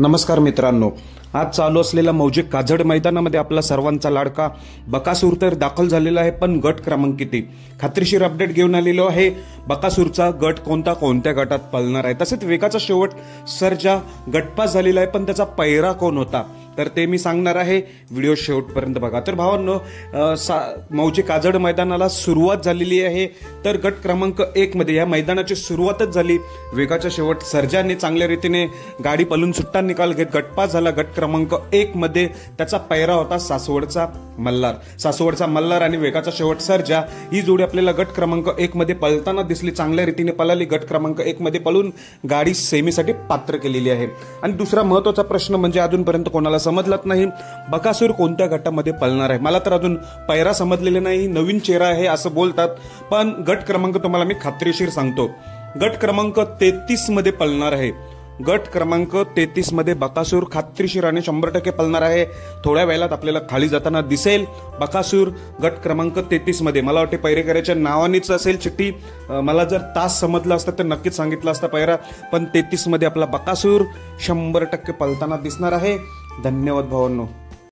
नमस्कार मित्रांनो, आज चालू असलेल्या मौजे काजड मैदानामध्ये आपला सर्वांचा लाडका बकासूर तर दाखल झालेला आहे, पण गट क्रमांक किती खात्रीशीर अपडेट घेऊन आलेलो आहे। बकासूरचा गट कोणत्या गटात पळणार आहे, तसेच वेगाचा शेवट सर्जा गटपास झालेला आहे, पण त्याचा पैरा कोण होता तर ते मी सांगणार आहे। व्हिडिओ शेवटपर्यंत बघा। तर भावांनो, मौजे काजड मैदानाला सुरुवात झालेली आहे। तर गट क्रमांक 1 मध्ये या मैदानाची सुरुवातच झाली। वेगाचा शेवट सर्जाने चांगल्या रीतीने गाडी पळून सुट्टा निकाल घेत गटपास झाला। गट क्रमांक 1 मध्ये त्याचा पैरा होता सासवडचा मल्हार आणि वेगाचा शेवट सर्जा ही जोडी आपल्याला गट क्रमांक 1 मध्ये पळताना दिसली, चांगल्या रीतीने पळाली। गट क्रमांक 1 मध्ये पळून गाडी सेमीसाठी पात्र केलेली आहे। आणि दुसरा महत्त्वाचा प्रश्न म्हणजे अजूनपर्यंत कोणाला समजलाच नाही बकासूर कोणत्या गटामध्ये पळणार आहे। मला तर अजून पैरा समजलेला नाही, नवीन चेहरा आहे असं बोलतात, पण गट क्रमांक तुम्हाला मी खात्रीशीर सांगतो, गट क्रमांक 33 मध्ये पळणार आहे। गट क्रमांक 33 मध्ये बकासूर खात्रीशीर आणि 100% पळणार आहे। थोड्या वेळात आपल्याला खाली जाताना दिसेल बकासूर गट क्रमांक 33 मध्ये। मला वाटते पैरेकऱ्याच्या नावानेच असेल चिठ्ठी, मला जर तास समजला असता तर नक्कीच सांगितलं असता पैरा, पण 33 मध्ये आपला बकासूर 100% पळताना दिसणार आहे। धन्यवाद भावांनो।